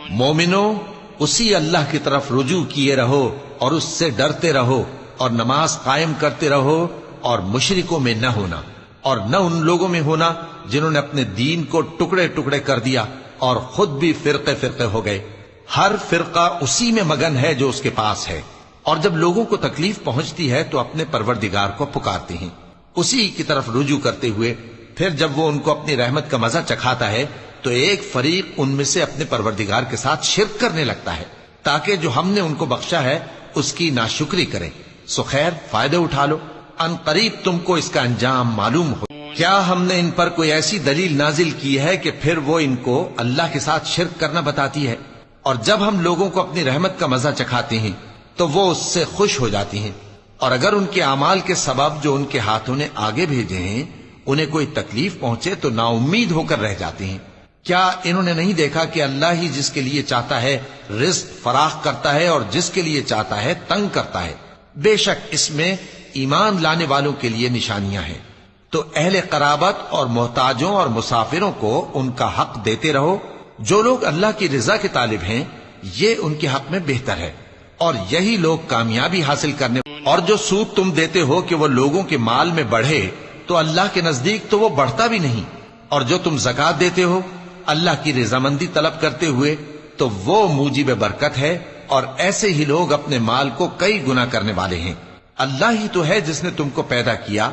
مومنو، اسی اللہ کی طرف رجوع کیے رہو اور اس سے ڈرتے رہو اور نماز قائم کرتے رہو اور مشرکوں میں نہ ہونا اور نہ ان لوگوں میں ہونا جنہوں نے اپنے دین کو ٹکڑے ٹکڑے کر دیا اور خود بھی فرقے فرقے ہو گئے۔ ہر فرقہ اسی میں مگن ہے جو اس کے پاس ہے، اور جب لوگوں کو تکلیف پہنچتی ہے تو اپنے پروردگار کو پکارتے ہیں، اسی کی طرف رجوع کرتے ہوئے۔ پھر جب وہ ان کو اپنی رحمت کا مزہ چکھاتا ہے تو ایک فریق ان میں سے اپنے پروردگار کے ساتھ شرک کرنے لگتا ہے تاکہ جو ہم نے ان کو بخشا ہے اس کی ناشکری کریں۔ سو خیر، فائدے اٹھا لو، ان قریب تم کو اس کا انجام معلوم ہو۔ کیا ہم نے ان پر کوئی ایسی دلیل نازل کی ہے کہ پھر وہ ان کو اللہ کے ساتھ شرک کرنا بتاتی ہے؟ اور جب ہم لوگوں کو اپنی رحمت کا مزہ چکھاتے ہیں تو وہ اس سے خوش ہو جاتی ہیں، اور اگر ان کے اعمال کے سبب جو ان کے ہاتھوں نے آگے بھیجے ہیں انہیں کوئی تکلیف پہنچے تو نا امید ہو کر رہ جاتے ہیں۔ کیا انہوں نے نہیں دیکھا کہ اللہ ہی جس کے لیے چاہتا ہے رزق فراخ کرتا ہے اور جس کے لیے چاہتا ہے تنگ کرتا ہے؟ بے شک اس میں ایمان لانے والوں کے لیے نشانیاں ہیں۔ تو اہل قرابت اور محتاجوں اور مسافروں کو ان کا حق دیتے رہو۔ جو لوگ اللہ کی رضا کے طالب ہیں یہ ان کے حق میں بہتر ہے، اور یہی لوگ کامیابی حاصل کرنے۔ اور جو سود تم دیتے ہو کہ وہ لوگوں کے مال میں بڑھے تو اللہ کے نزدیک تو وہ بڑھتا بھی نہیں، اور جو تم زکوٰۃ دیتے ہو اللہ کی رضامندی طلب کرتے ہوئے تو وہ موجب برکت ہے، اور ایسے ہی لوگ اپنے مال کو کئی گنا کرنے والے ہیں۔ اللہ ہی تو ہے جس نے تم کو پیدا کیا،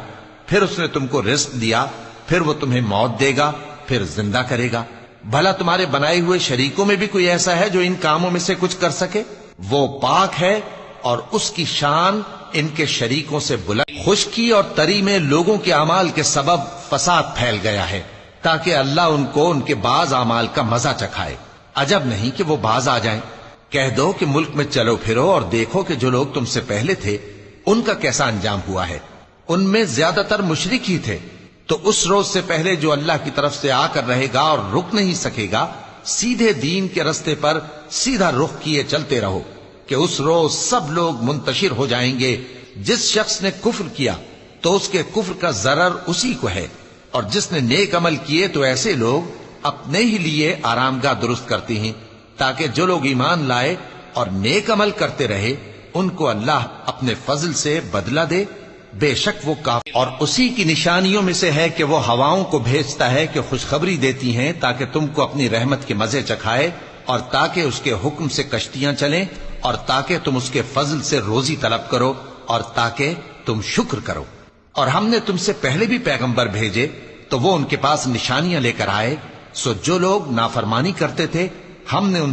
پھر اس نے تم کو رزق دیا، پھر وہ تمہیں موت دے گا، پھر زندہ کرے گا۔ بھلا تمہارے بنائے ہوئے شریکوں میں بھی کوئی ایسا ہے جو ان کاموں میں سے کچھ کر سکے؟ وہ پاک ہے اور اس کی شان ان کے شریکوں سے بلند۔ خشکی اور تری میں لوگوں کے اعمال کے سبب فساد پھیل گیا ہے تاکہ اللہ ان کو ان کے بعض اعمال کا مزہ چکھائے۔ عجب نہیں کہ وہ باز آ جائیں۔ کہہ دو کہ ملک میں چلو پھرو اور دیکھو کہ جو لوگ تم سے پہلے تھے ان کا کیسا انجام ہوا ہے۔ ان میں زیادہ تر مشرک ہی تھے۔ تو اس روز سے پہلے جو اللہ کی طرف سے آ کر رہے گا اور رک نہیں سکے گا، سیدھے دین کے رستے پر سیدھا رخ کیے چلتے رہو کہ اس روز سب لوگ منتشر ہو جائیں گے۔ جس شخص نے کفر کیا تو اس کے کفر کا ضرر اسی کو ہے، اور جس نے نیک عمل کیے تو ایسے لوگ اپنے ہی لیے آرام گاہ درست کرتے ہیں تاکہ جو لوگ ایمان لائے اور نیک عمل کرتے رہے ان کو اللہ اپنے فضل سے بدلہ دے۔ بے شک وہ کافر۔ اور اسی کی نشانیوں میں سے ہے کہ وہ ہواؤں کو بھیجتا ہے کہ خوشخبری دیتی ہیں تاکہ تم کو اپنی رحمت کے مزے چکھائے، اور تاکہ اس کے حکم سے کشتیاں چلیں، اور تاکہ تم اس کے فضل سے روزی طلب کرو، اور تاکہ تم شکر کرو۔ اور ہم نے تم سے پہلے بھی پیغمبر بھیجے تو وہ ان کے پاس نشانیاں لے کر آئے، سو جو لوگ نافرمانی کرتے تھے ہم نے ان